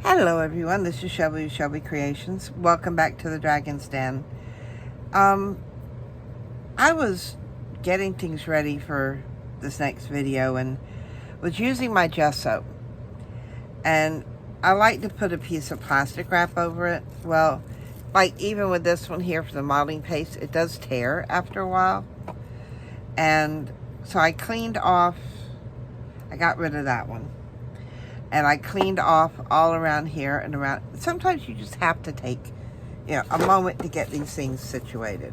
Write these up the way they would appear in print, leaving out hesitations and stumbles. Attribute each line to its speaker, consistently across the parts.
Speaker 1: Hello everyone, this is Shelby Creations. Welcome back to the Dragon's Den. I was getting things ready for this next video and was using my gesso. And I like to put a piece of plastic wrap over it. Well, like even with this one here for the modeling paste, it does tear after a while. And so I cleaned off, I got rid of that one. And I cleaned off all around here and around. Sometimes you just have to take, a moment to get these things situated.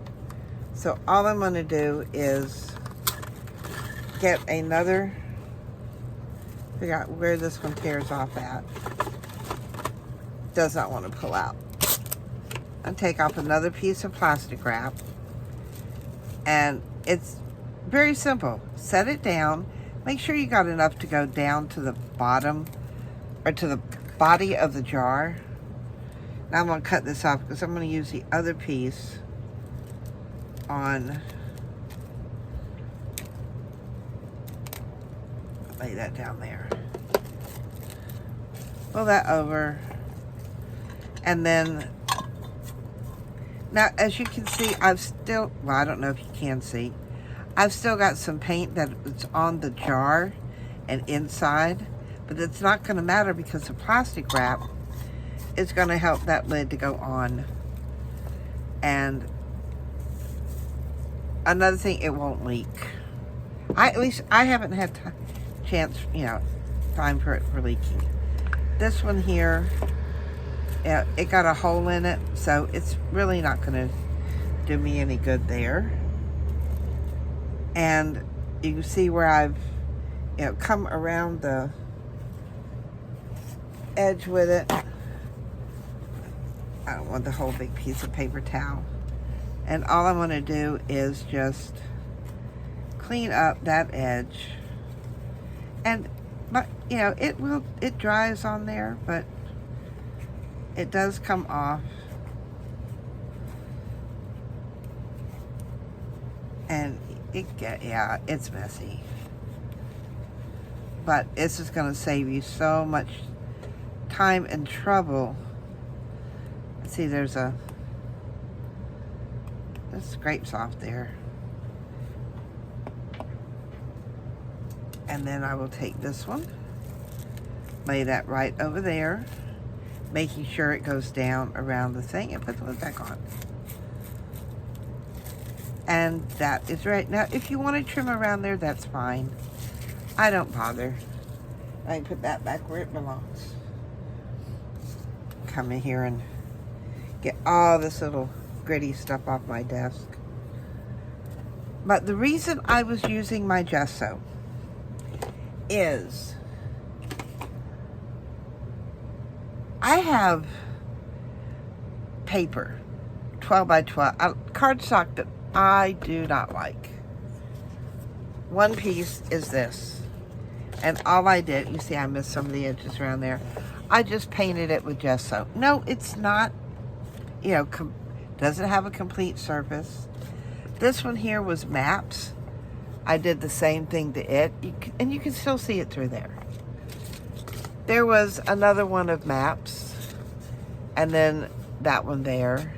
Speaker 1: So all I'm going to do is get another, figure out where this one tears off at. Does not want to pull out. I'll take off another piece of plastic wrap. And it's very simple. Set it down. Make sure you got enough to go down to the bottom or to the body of the jar. Now I'm going to cut this off because I'm going to use the other piece on, lay that down there. Pull that over. And then, now as you can see, I've still, well, I don't know if you can see, I've still got some paint that's on the jar and inside. But it's not going to matter because the plastic wrap is going to help that lid to go on. And another thing, it won't leak. At least I haven't had time for it for leaking. This one here, it got a hole in it, so it's really not going to do me any good there. And you can see where I've come around the edge with it. I don't want the whole big piece of paper towel. And all I'm going to do is just clean up that edge. And but it dries on there, but it does come off. And it's messy. But this is going to save you so much time and trouble. See, there's scrapes off there. And then I will take this one, lay that right over there, making sure it goes down around the thing, and put the lid back on. And that is right. Now, if you want to trim around there, that's fine. I don't bother. I put that back where it belongs. Come in here and get all this little gritty stuff off my desk. But the reason I was using my gesso is I have paper, 12 by 12, cardstock that I do not like. One piece is this. And all I did, you see I missed some of the edges around there. I just painted it with gesso. No, it's not, doesn't have a complete surface. This one here was maps. I did the same thing to it, and you can still see it through there. There was another one of maps, and then that one there.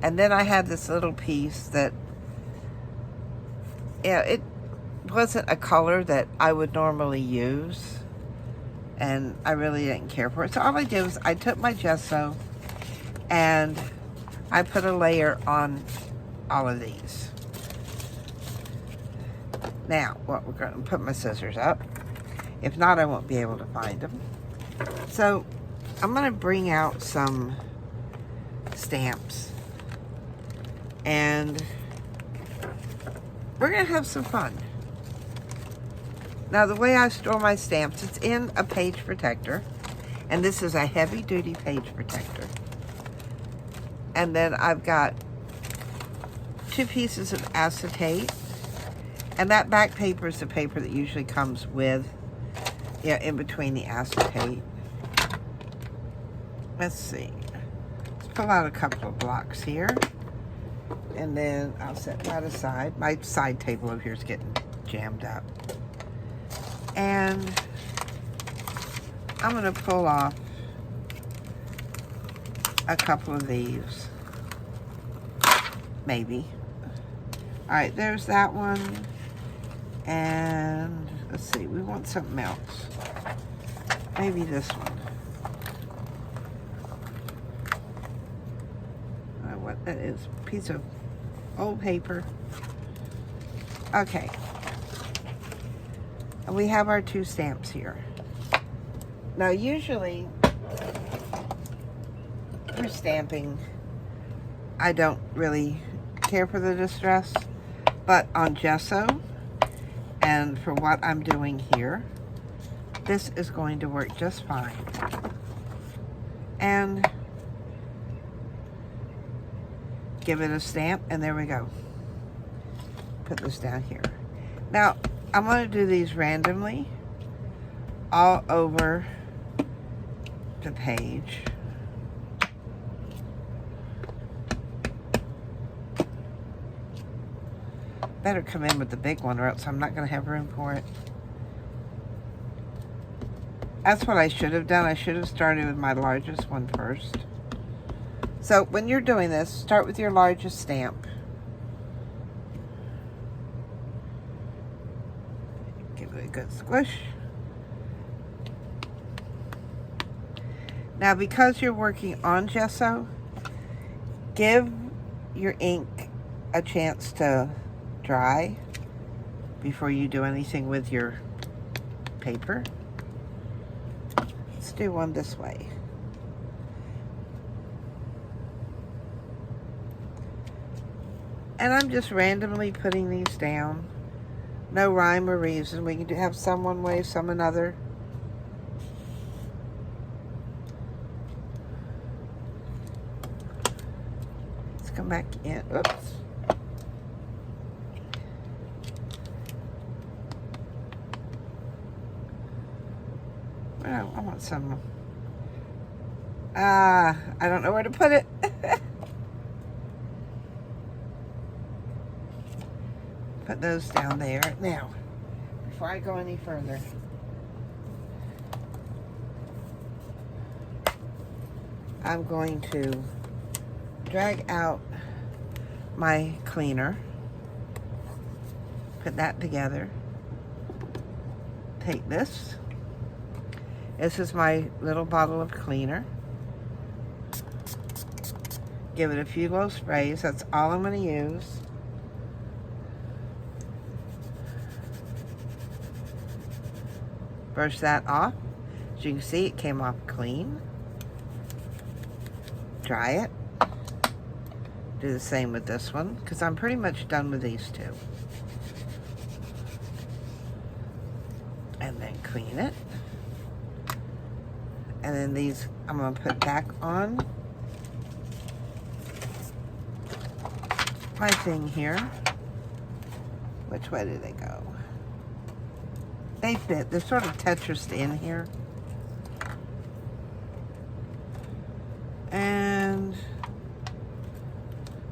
Speaker 1: And then I had this little piece that, it wasn't a color that I would normally use. And I really didn't care for it. So all I did was I took my gesso and I put a layer on all of these. Now, we're going to put my scissors up. If not, I won't be able to find them. So I'm going to bring out some stamps. And we're going to have some fun. Now, the way I store my stamps, it's in a page protector. And this is a heavy-duty page protector. And then I've got 2 pieces of acetate. And that back paper is the paper that usually comes with, in between the acetate. Let's see. Let's pull out a couple of blocks here. And then I'll set that aside. My side table over here is getting jammed up. And I'm going to pull off a couple of these. Maybe. Alright, there's that one. And let's see, we want something else. Maybe this one. What that is, a piece of old paper. Okay. And we have our 2 stamps here. Now usually, for stamping, I don't really care for the distress, but on gesso, and for what I'm doing here, this is going to work just fine. And give it a stamp, and there we go. Put this down here. Now, I'm going to do these randomly all over the page. Better come in with the big one, or else I'm not going to have room for it. That's what I should have done. I should have started with my largest one first. So when you're doing this, start with your largest stamp. Give it a good squish. Now, because you're working on gesso, give your ink a chance to dry before you do anything with your paper. Let's do one this way. And I'm just randomly putting these down. No rhyme or reason. We can have some one way, some another. Let's come back in. Oops. Well, I want some. I don't know where to put it. Put those down there. Now, before I go any further, I'm going to drag out my cleaner, put that together, take this. This is my little bottle of cleaner. Give it a few little sprays. That's all I'm going to use. Brush that off. As you can see, it came off clean. Dry it. Do the same with this one, because I'm pretty much done with these 2. And then clean it. And then these I'm going to put back on my thing here. Which way did they go? They fit. They're sort of Tetrised in here. And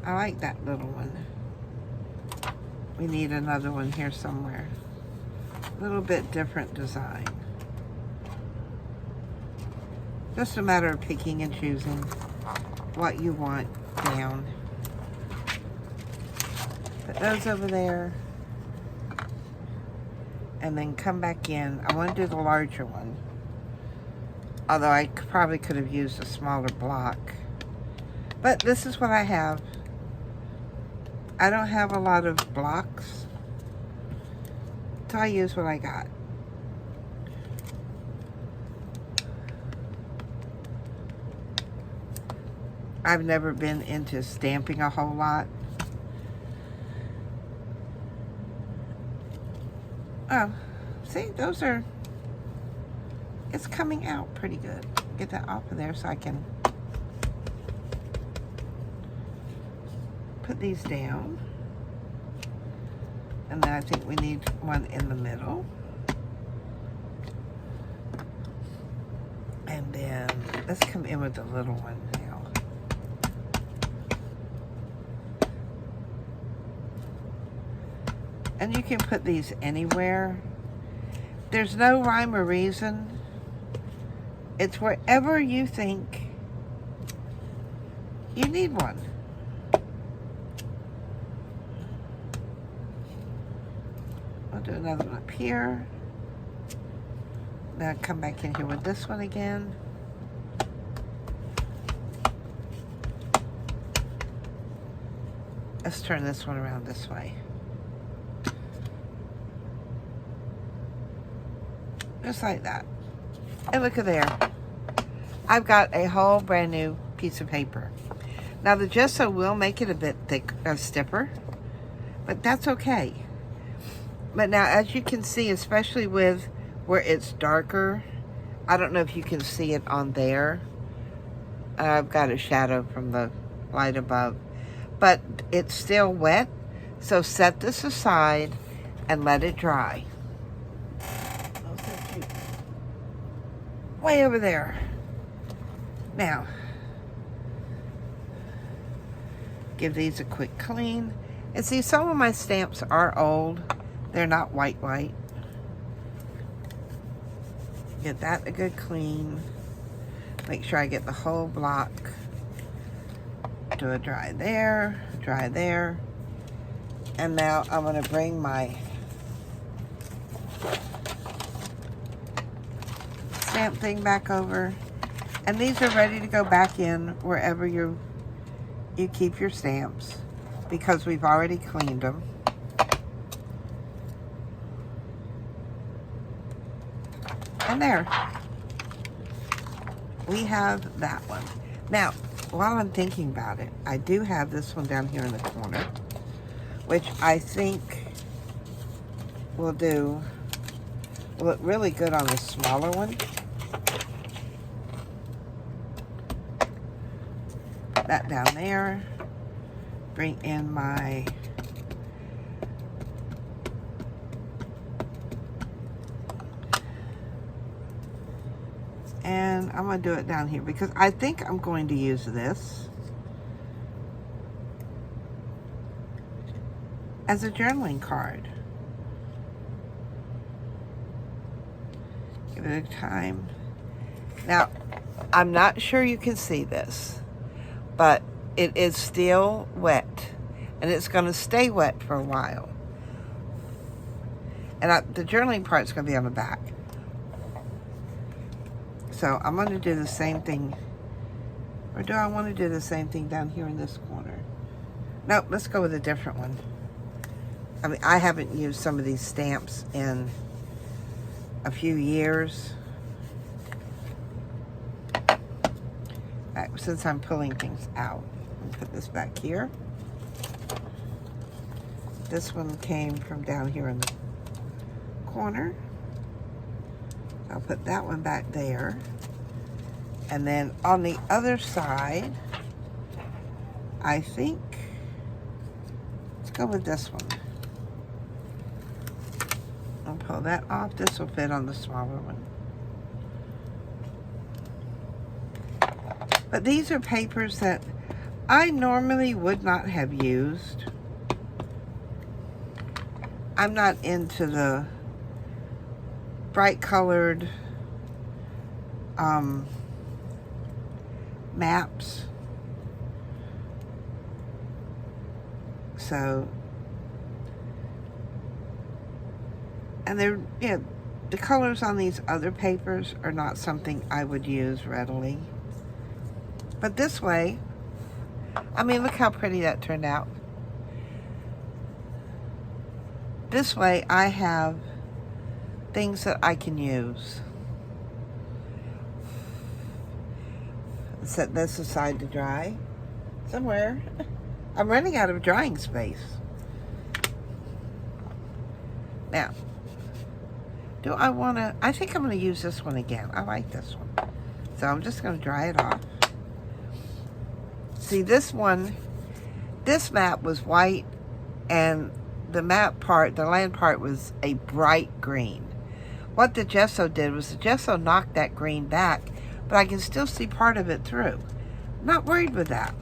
Speaker 1: I like that little one. We need another one here somewhere. A little bit different design. Just a matter of picking and choosing what you want down. Put those over there. And then come back in. I want to do the larger one. Although I probably could have used a smaller block. But this is what I have. I don't have a lot of blocks. So I use what I got. I've never been into stamping a whole lot. Oh, see, those are, it's coming out pretty good. Get that off of there so I can put these down. And then I think we need one in the middle. And then let's come in with the little one now. And you can put these anywhere. There's no rhyme or reason. It's wherever you think you need one. I'll do another one up here. Then come back in here with this one again. Let's turn this one around this way. Just like that. And look at there. I've got a whole brand new piece of paper. Now the gesso will make it a bit thick, stiffer, but that's okay. But now as you can see, especially with where it's darker, I don't know if you can see it on there. I've got a shadow from the light above, but it's still wet. So set this aside and let it dry. Way over there. Now, give these a quick clean. And see, some of my stamps are old. They're not white. Get that a good clean. Make sure I get the whole block. Do a dry there, dry there. And now I'm gonna bring my stamp thing back over. And these are ready to go back in wherever you keep your stamps, because we've already cleaned them. And there. We have that one. Now, while I'm thinking about it, I do have this one down here in the corner, which I think will look really good on the smaller one. That down there. Bring in my and I'm going to do it down here because I think I'm going to use this as a journaling card. Give it a time. Now, I'm not sure you can see this, but it is still wet, and it's going to stay wet for a while. And the journaling part's going to be on the back. So I'm going to do the same thing. Or do I want to do the same thing down here in this corner? Nope, let's go with a different one. I mean, I haven't used some of these stamps in a few years. Since I'm pulling things out. I'll put this back here. This one came from down here in the corner. I'll put that one back there. And then on the other side, I think, let's go with this one. I'll pull that off. This will fit on the smaller one. But these are papers that I normally would not have used. I'm not into the bright colored maps. So, and they're, yeah, the colors on these other papers are not something I would use readily. But this way, I mean, look how pretty that turned out. This way, I have things that I can use. Set this aside to dry somewhere. I'm running out of drying space. Now, do I want to, I think I'm going to use this one again. I like this one. So I'm just going to dry it off. See, this one, this map was white, and the map part, the land part, was a bright green. What the gesso did was the gesso knocked that green back, but I can still see part of it through. I'm not worried with that,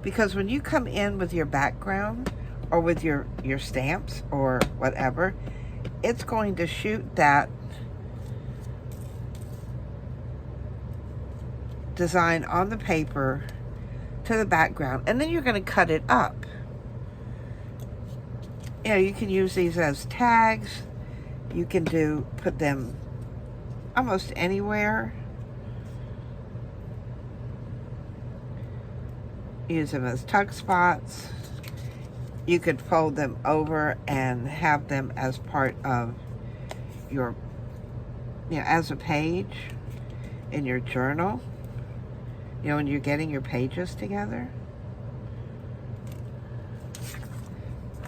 Speaker 1: because when you come in with your background or with your stamps or whatever, it's going to shoot that design on the paper to the background, and then you're going to cut it up. You know, you can use these as tags. You can put them almost anywhere. Use them as tuck spots. You could fold them over and have them as part of your, as a page in your journal. When you're getting your pages together.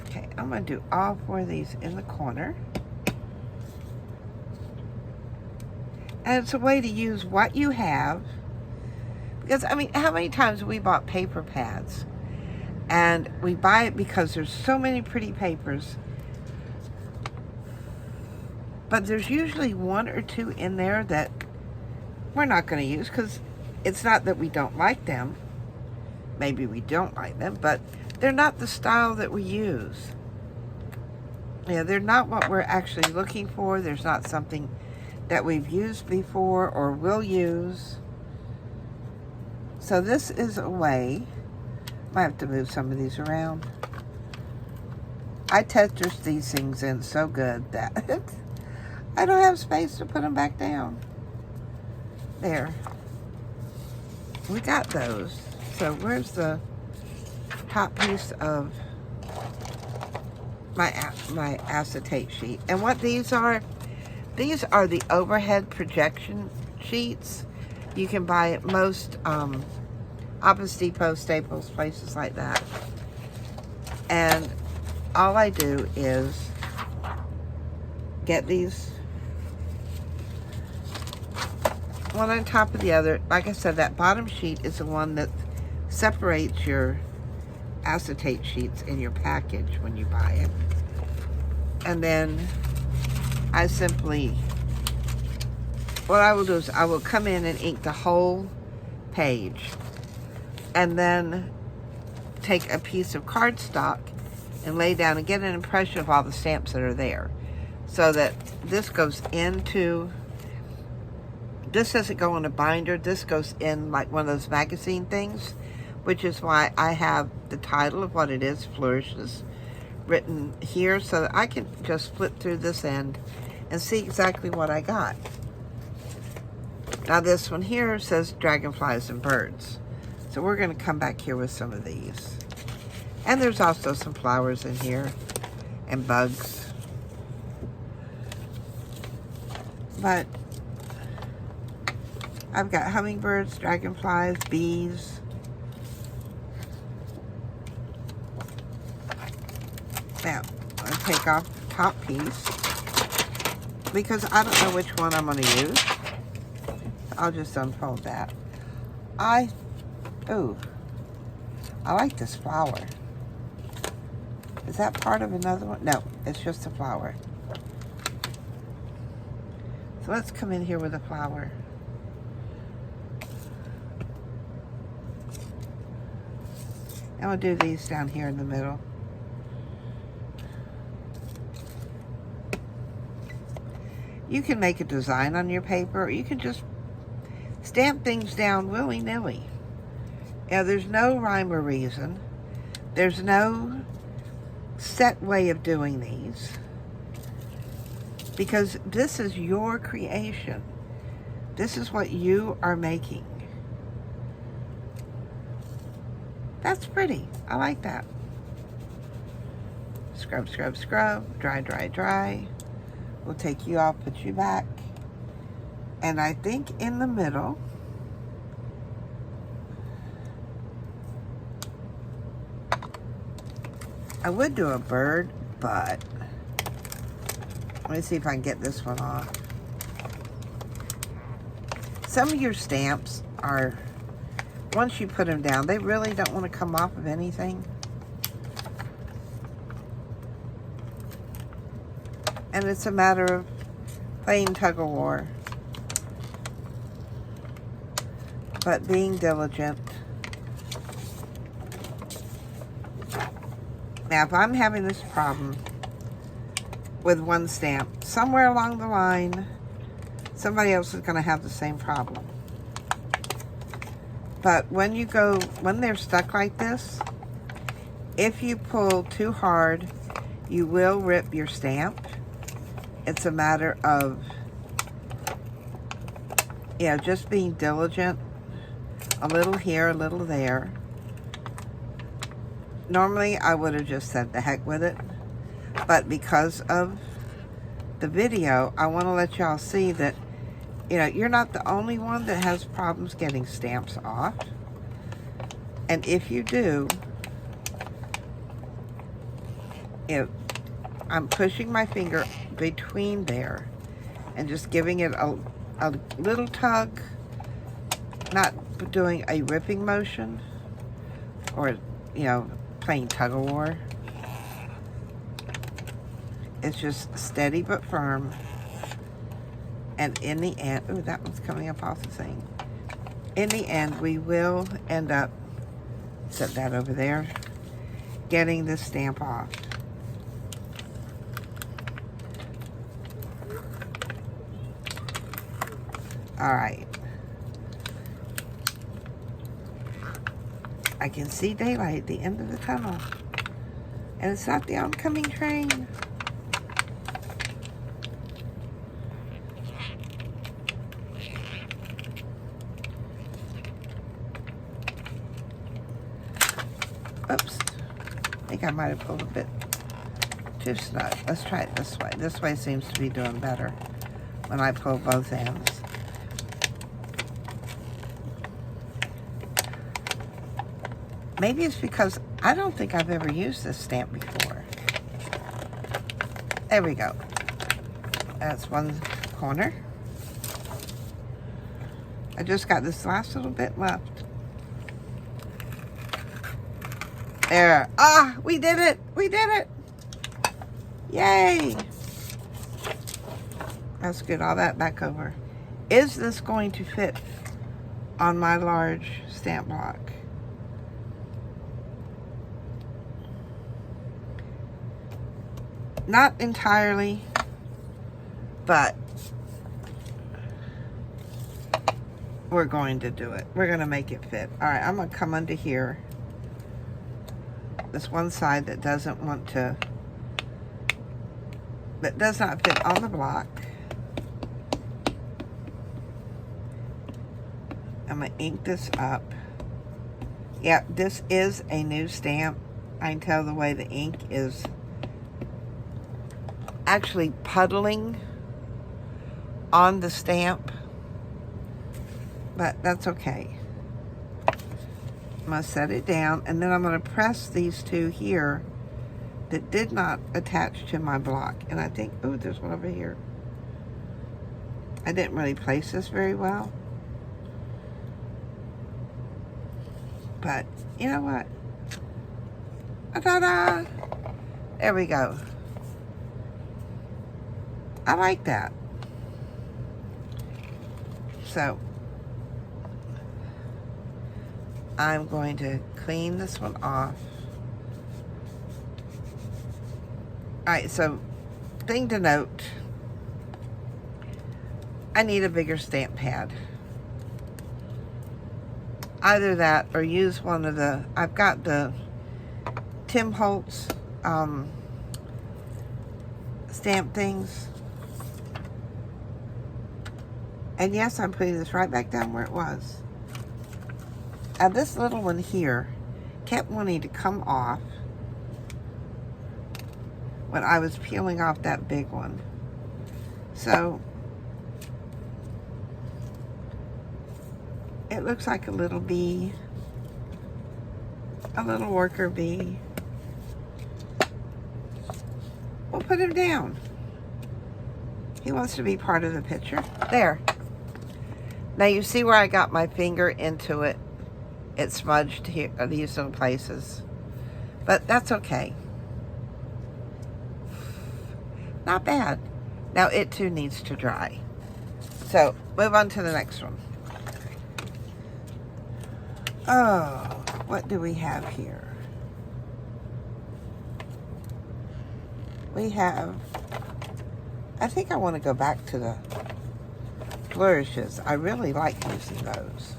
Speaker 1: Okay, I'm going to do all 4 of these in the corner. And it's a way to use what you have. Because, I mean, how many times have we bought paper pads? And we buy it because there's so many pretty papers. But there's usually 1 or 2 in there that we're not going to use, because it's not that we don't like them. Maybe we don't like them, but they're not the style that we use. They're not what we're actually looking for. There's not something that we've used before or will use. So this is a way. Might have to move some of these around. I Tetris these things in so good that I don't have space to put them back down. There. We got those. So where's the top piece of my acetate sheet? And what these are the overhead projection sheets. You can buy at most Office Depot, Staples, places like that. And all I do is get these one on top of the other. Like I said, that bottom sheet is the one that separates your acetate sheets in your package when you buy it. And then I simply, what I will do is I will come in and ink the whole page, and then take a piece of cardstock and lay down and get an impression of all the stamps that are there, so that this goes into, this doesn't go in a binder, this goes in like one of those magazine things, which is why I have the title of what it is, Flourishes, written here, so that I can just flip through this end and see exactly what I got. Now this one here says dragonflies and birds. So we're going to come back here with some of these. And there's also some flowers in here and bugs. But I've got hummingbirds, dragonflies, bees. Now, I'm going to take off the top piece because I don't know which one I'm going to use. I'll just unfold that. I like this flower. Is that part of another one? No, it's just a flower. So let's come in here with a flower. And we'll do these down here in the middle. You can make a design on your paper, or you can just stamp things down willy-nilly. There's no rhyme or reason. There's no set way of doing these, because this is your creation. This is what you are making. That's pretty. I like that. Scrub, scrub, scrub. Dry, dry, dry. We'll take you off, put you back. And I think in the middle, I would do a bird, but let me see if I can get this one off. Some of your stamps are, once you put them down, they really don't want to come off of anything. And it's a matter of playing tug-of-war, but being diligent. Now, if I'm having this problem with one stamp, somewhere along the line, somebody else is going to have the same problem. But when they're stuck like this, if you pull too hard, you will rip your stamp. It's a matter of, just being diligent. A little here, a little there. Normally, I would have just said the heck with it. But because of the video, I want to let y'all see that, you're not the only one that has problems getting stamps off. And if you do, I'm pushing my finger between there and just giving it a little tug, not doing a ripping motion or, playing tug of war. It's just steady but firm. And in the end, ooh, that one's coming up off the thing. In the end, we will end up, set that over there, getting this stamp off. All right. I can see daylight at the end of the tunnel. And it's not the oncoming train. Oops. I think I might have pulled a bit too snug. Let's try it this way. This way seems to be doing better when I pull both ends. Maybe it's because I don't think I've ever used this stamp before. There we go. That's one corner. I just got this last little bit left. There. Ah, we did it. We did it. Yay. Let's get all that back over. Is this going to fit on my large stamp block? Not entirely, but we're going to do it. We're going to make it fit. All right, I'm going to come under here. This one side that doesn't want to, that does not fit on the block. I'm going to ink this up. Yeah, this is a new stamp. I can tell the way the ink is actually puddling on the stamp, but that's okay. I'm going to set it down, and then I'm going to press these two here that did not attach to my block. And I think, oh, there's one over here. I didn't really place this very well. But, you know what? Ta-da! There we go. I like that. So, I'm going to clean this one off. Alright, so, thing to note, I need a bigger stamp pad. Either that or use one of the, I've got the Tim Holtz stamp things. And yes, I'm putting this right back down where it was. Now this little one here kept wanting to come off when I was peeling off that big one. So it looks like a little bee, a little worker bee. We'll put him down. He wants to be part of the picture. There. Now you see where I got my finger into it. It smudged here, these little places. But that's okay. Not bad. Now it too needs to dry. So, move on to the next one. Oh, what do we have here? We have, I think I want to go back to the flourishes. I really like using those.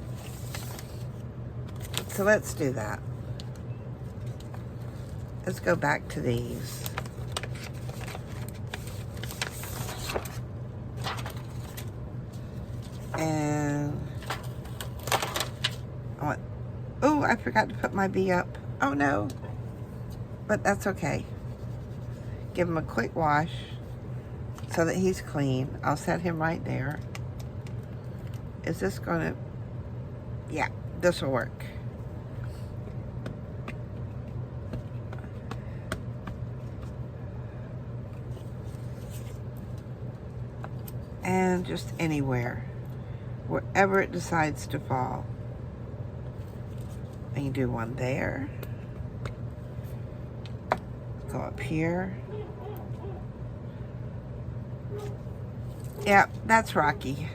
Speaker 1: So let's do that. Let's go back to these. And oh, I forgot to put my bee up. Oh no. But that's okay. Give him a quick wash so that he's clean. I'll set him right there. Is this gonna... Yeah, this will work. And just anywhere, wherever it decides to fall. And you do one there. Go up here. Yeah, that's Rocky.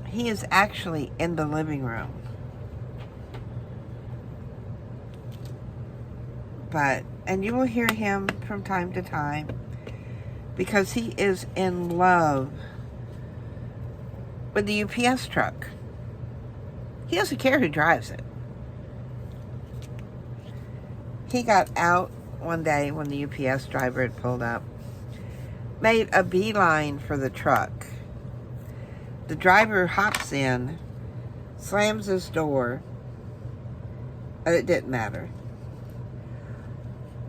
Speaker 1: He is actually in the living room. And you will hear him from time to time because he is in love with the UPS truck. He doesn't care who drives it. He got out one day when the UPS driver had pulled up, made a beeline for the truck. The driver hops in, slams his door, and it didn't matter.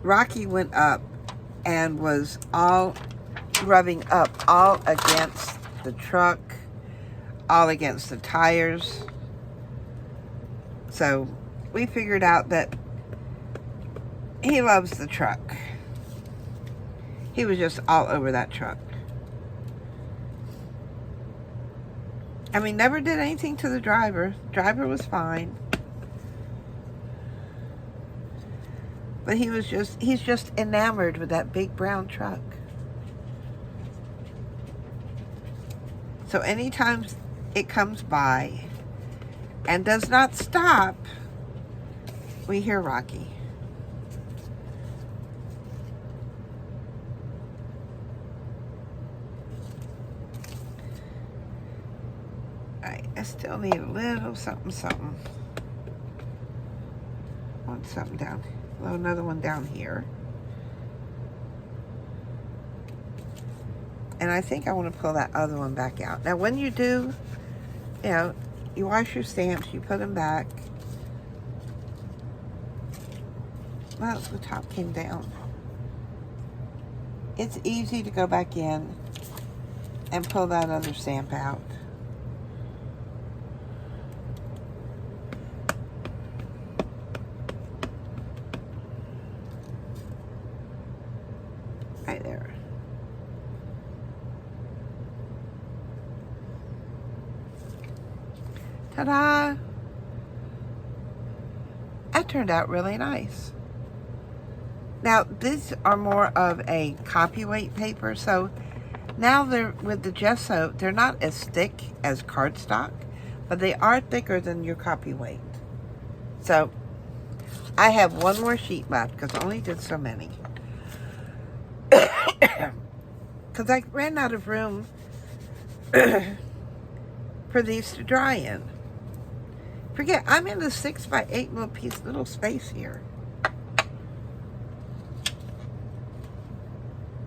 Speaker 1: Rocky went up and was all rubbing up all against the truck, all against the tires. So we figured out that he loves the truck. He was just all over that truck. I mean, never did anything to the driver. Driver was fine. But he's just enamored with that big brown truck. So anytime it comes by and does not stop, we hear Rocky. Alright, I still need a little something. Want something down. Another one down here. And I think I want to pull that other one back out. Now when you do, you know, you wash your stamps, you put them back. Well, the top came down. It's easy to go back in and pull that other stamp out. Right there. Ta-da! That turned out really nice. Now, these are more of a copyweight paper, so now they're with the gesso, they're not as thick as cardstock, but they are thicker than your copyweight. So, I have one more sheet left because I only did so many. Because I ran out of room for these to dry in. Forget, I'm in the 6x8 little space here.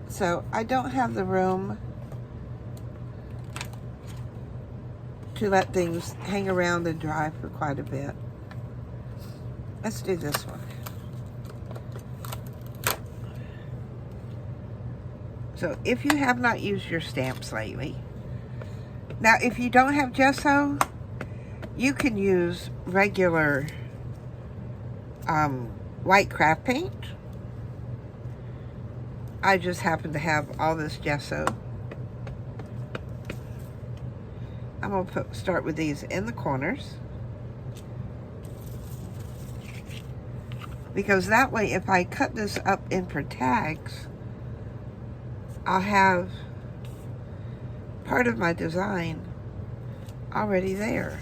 Speaker 1: So I don't have the room to let things hang around and dry for quite a bit. Let's do this one. So if you have not used your stamps lately, now if you don't have gesso, you can use regular white craft paint. I just happen to have all this gesso. I'm going to start with these in the corners. Because that way, if I cut this up in for tags, I'll have part of my design already there.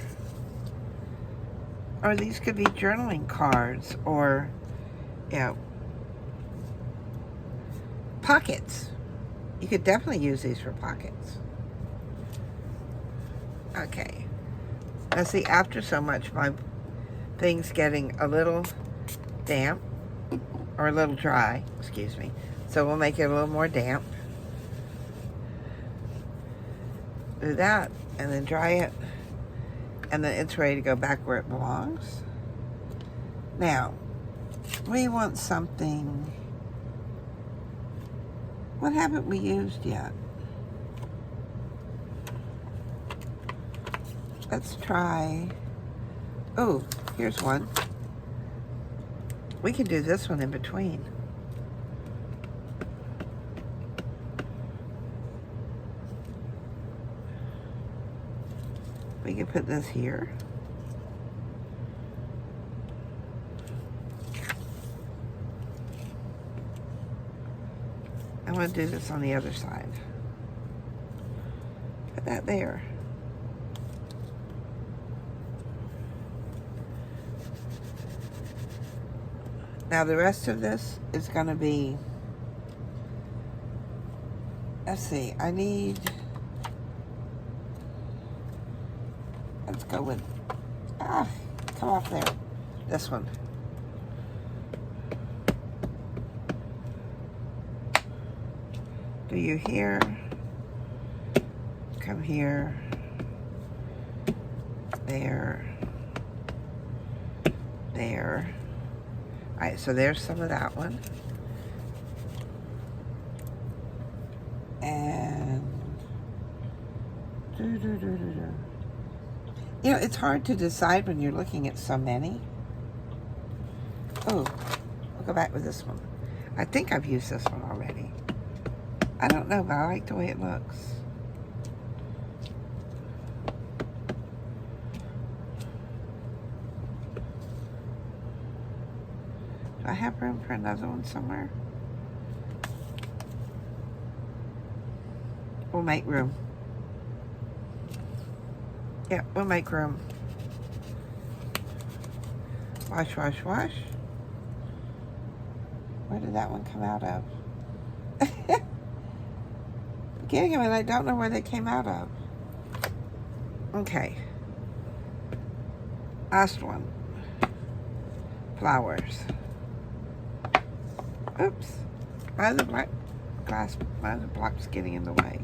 Speaker 1: Or these could be journaling cards or, you know, pockets. You could definitely use these for pockets. Okay. Now see, after so much, my thing's getting a little damp, or a little dry, excuse me. So we'll make it a little more damp. Do that, and then dry it, and then it's ready to go back where it belongs. Now, we want something. What haven't we used yet? Let's try, oh, here's one. We can do this one in between. We can put this here. I want to do this on the other side. Put that there. Now the rest of this is going to be, let's see, I need, let's go with, come off there, this one. Do you here, come here, there, there. All right, so there's some of that one. And, you know, it's hard to decide when you're looking at so many. Oh, I'll go back with this one. I think I've used this one already. I don't know, but I like the way it looks. Do I have room for another one somewhere? We'll make room. Yeah, we'll make room. Wash, wash, wash. Where did that one come out of? Beginning of it, I don't know where they came out of. Okay. Last one. Flowers. Oops. Why is the black glass, why is the blocks getting in the way?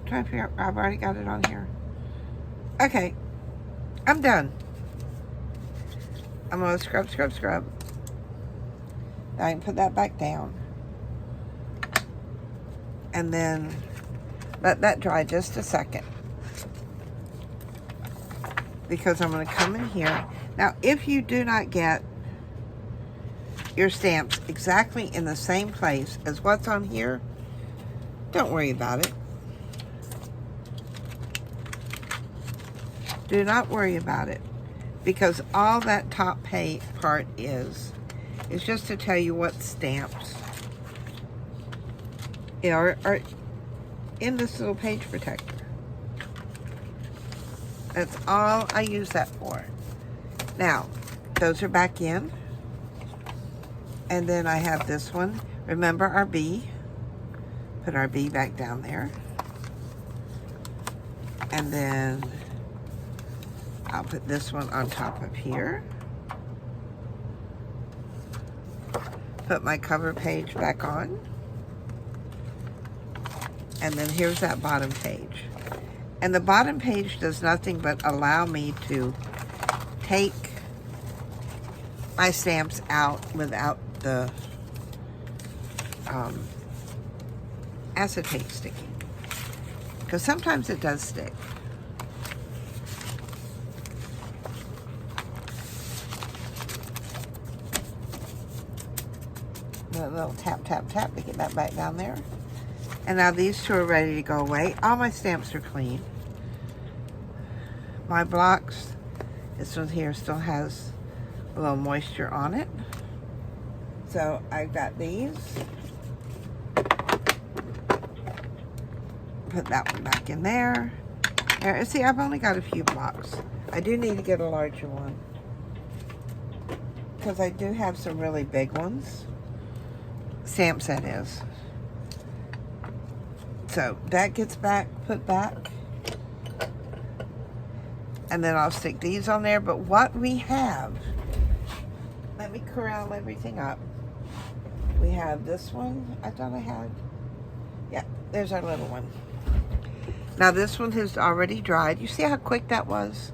Speaker 1: Trying to figure out, I've already got it on here. Okay. I'm done. I'm going to scrub, scrub, scrub. Now I can put that back down. And then let that dry just a second. Because I'm going to come in here. Now, if you do not get your stamps exactly in the same place as what's on here, don't worry about it. Do not worry about it. Because all that top part is just to tell you what stamps are in this little page protector. That's all I use that for. Now, those are back in. And then I have this one. Remember our B. Put our B back down there. And then I'll put this one on top of here. Put my cover page back on. And then here's that bottom page. And the bottom page does nothing but allow me to take my stamps out without the acetate sticking. Because sometimes it does stick. A little tap, tap, tap to get that back down there. And now these two are ready to go away. All my stamps are clean. My blocks, this one here still has a little moisture on it. So I've got these. Put that one back in there. There, see, I've only got a few blocks. I do need to get a larger one. because I do have some really big ones. Stamp set is. So that gets put back. And then I'll stick these on there. But what we have, let me corral everything up. We have this one. I thought I had. Yeah, there's our little one. Now this one has already dried. You see how quick that was?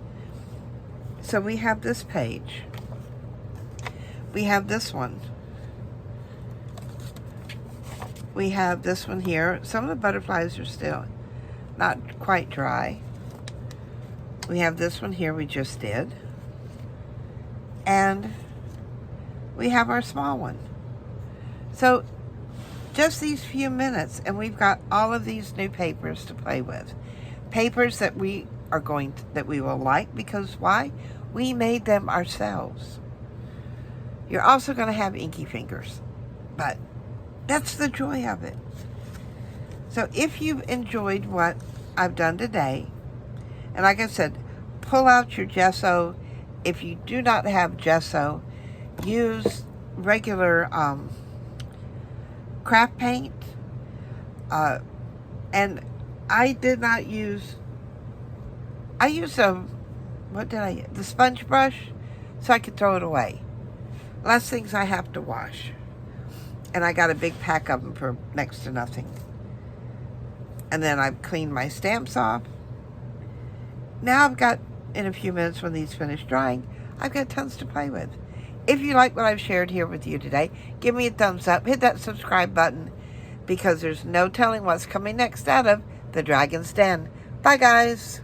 Speaker 1: So we have this page. We have this one. We have this one here. Some of the butterflies are still not quite dry. We have this one here we just did. And we have our small one. So just these few minutes and we've got all of these new papers to play with. Papers that we will like, because why? We made them ourselves. You're also going to have inky fingers, but that's the joy of it. So if you've enjoyed what I've done today, and like I said, pull out your gesso. If you do not have gesso, use regular craft paint. And I did not use, I used the sponge brush so I could throw it away. Less things I have to wash. And I got a big pack of them for next to nothing. And then I've cleaned my stamps off. Now I've got, in a few minutes when these finish drying, I've got tons to play with. If you like what I've shared here with you today, give me a thumbs up. Hit that subscribe button, because there's no telling what's coming next out of the Dragon's Den. Bye, guys.